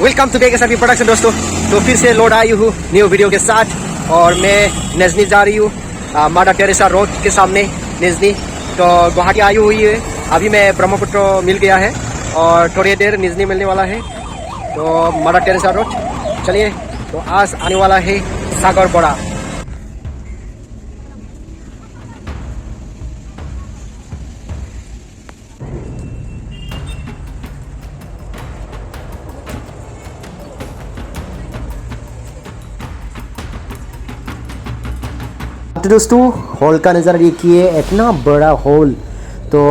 Welcome to बेगेसरवी production दोस्तों। तो फिर से लौट आई हूँ न्यू वीडियो के साथ और मैं निजनी जा रही हूँ मदर टेरेसा रोड के सामने निजनी। तो गुवाहाटी आई हुई है, अभी मैं ब्रह्मपुत्र मिल गया है और थोड़ी देर निजनी मिलने वाला है। तो मदर टेरेसा रोड चलिए। तो आज आने वाला है सागर बड़ा। तो दोस्तों हॉल का नज़ारा देखिए, इतना बड़ा हॉल। तो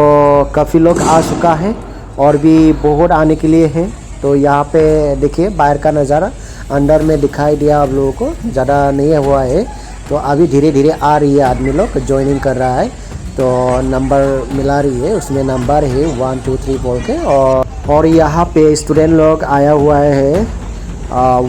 काफ़ी लोग आ चुका है और भी बहुत आने के लिए है। तो यहाँ पे देखिए बाहर का नज़ारा अंदर में दिखाई दिया आप लोगों को, ज़्यादा नहीं हुआ है। तो अभी धीरे धीरे आ रही है, आदमी लोग ज्वाइनिंग कर रहा है। तो नंबर मिला रही है, उसमें नंबर है 1 2 3 बोल के। और यहाँ पे स्टूडेंट लोग आया हुआ है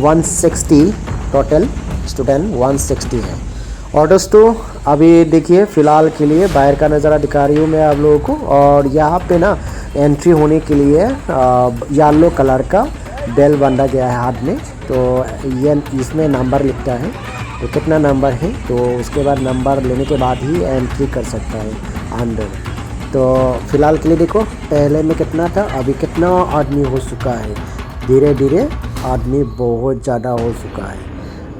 160, टोटल स्टूडेंट 160 है। और दोस्तों अभी देखिए फ़िलहाल के लिए बाहर का नज़ारा दिखा रही हूँ मैं आप लोगों को। और यहाँ पे ना एंट्री होने के लिए येलो कलर का बेल बांधा गया है हाथ में। तो ये इसमें नंबर लिखता है, तो कितना नंबर है तो उसके बाद नंबर लेने के बाद ही एंट्री कर सकता है अंदर। तो फ़िलहाल के लिए देखो पहले में कितना था, अभी कितना आदमी हो चुका है। धीरे धीरे आदमी बहुत ज़्यादा हो चुका है।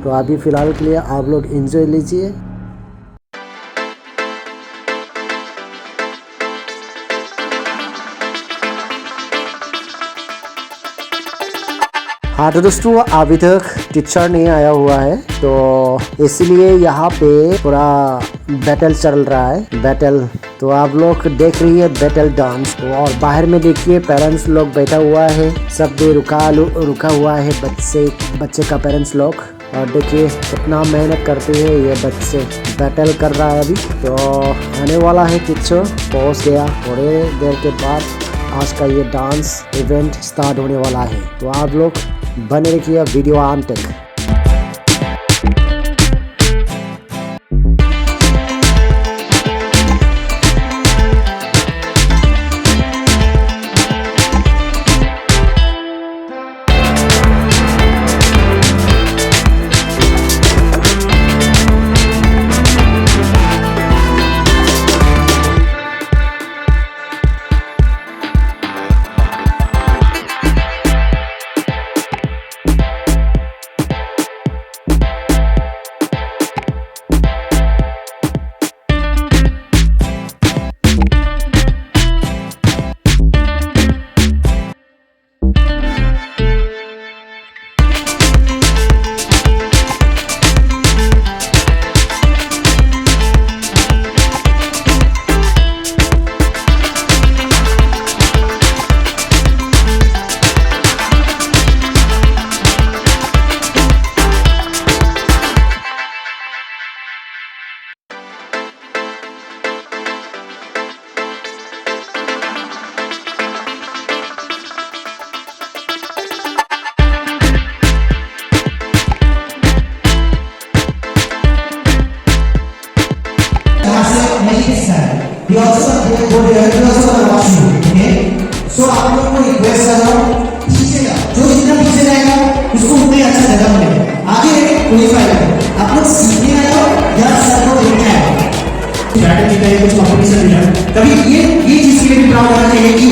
तो अभी फ़िलहाल के लिए आप लोग एंजॉय लीजिए। हाँ तो दोस्तों अभी तक टीचर नहीं आया हुआ है, तो इसलिए यहाँ पे पूरा बैटल चल रहा है, बैटल। तो आप लोग देख रही है बैटल डांस। और बाहर में देखिए पेरेंट्स लोग बैठा हुआ है, सब भी रुका हुआ है बच्चे का पेरेंट्स लोग। और देखिए कितना मेहनत करते हैं ये बच्चे, बैटल कर रहा है अभी। तो आने वाला है टीचर, पहुंच गया। थोड़े देर के बाद आज का ये डांस इवेंट स्टार्ट होने वाला है। तो आप लोग बने रखिए वीडियो अंत तक। We also go there, we also want to watch you, okay? So आप लोग को रिक्वेस्ट कर रहा हूँ पीछे जाओ, जो जितना पीछे जाएगा उसको उतना ही अच्छा जगह मिलेगा। आगे क्वालिफाई करो, आप लोग सीखने आए हो या सर को देखने आए हो? स्ट्रैटेजी का कुछ कंपटीशन भी है, कभी ये चीज़ के लिए भी प्राउड होना चाहिए कि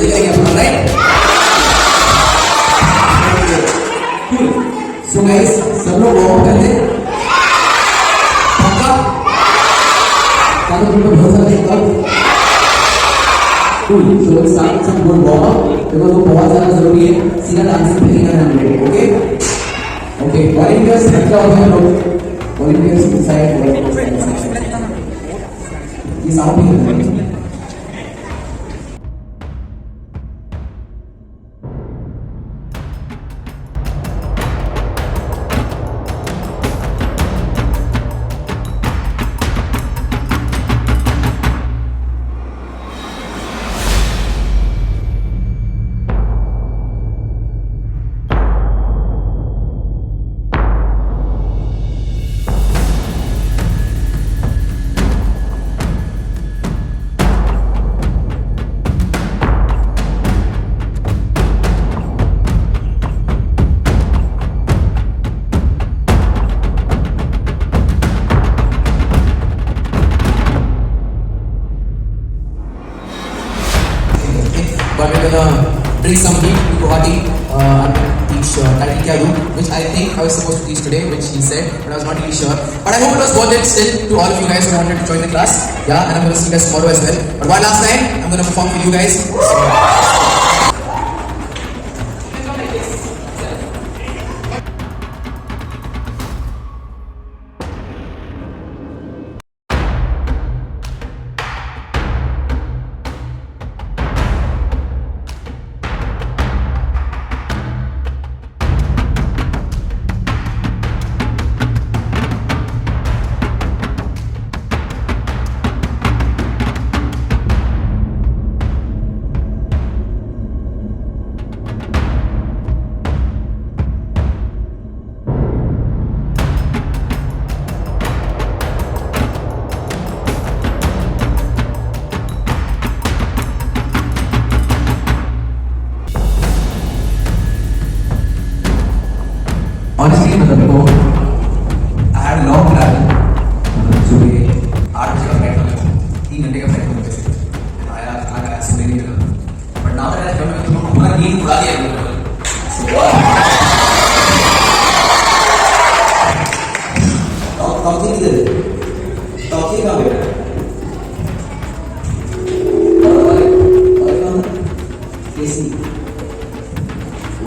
मजे करेंगे अपन, राइट? सो गाइस सब लोग वार्म कर ले। पक्का? ताकि तुम लोग बहुत सारा देखता हो। Cool. So let's start with some good warm up because वो बहुत ज़्यादा जरूरी है। सीधा डांसिंग पे नहीं करना है, okay? Okay. Volunteers खर्चा हो गया लोग। Volunteers inside, volunteers inside. ये साउंड नहीं करना है। But we're gonna bring some heat to Guwahati and teach Tati Kyadu, which I think I was supposed to teach today, which he said, but I was not really sure. But I hope it was worth it still to all of you guys who wanted to join the class. Yeah, and I'm gonna see you guys tomorrow as well. But one last time, I'm gonna perform for you guys. Honestly, मतलब I had a long travel. सुबह 8 बजे का flight था, 3 घंटे का flight था मुझे से। आया सुबह नहीं मिला। But now that I come, तुम लोग पूरा नींद उड़ा दिया है मुझे। टॉकी किधर है? टॉकी कहाँ गया? और कहाँ? केसी।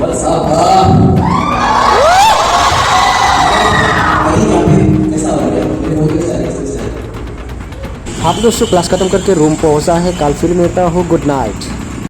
What's up? आप दोस्तों क्लास खत्म करके रूम पहुंचा है। कल फिर मिलता हूँ। Good night.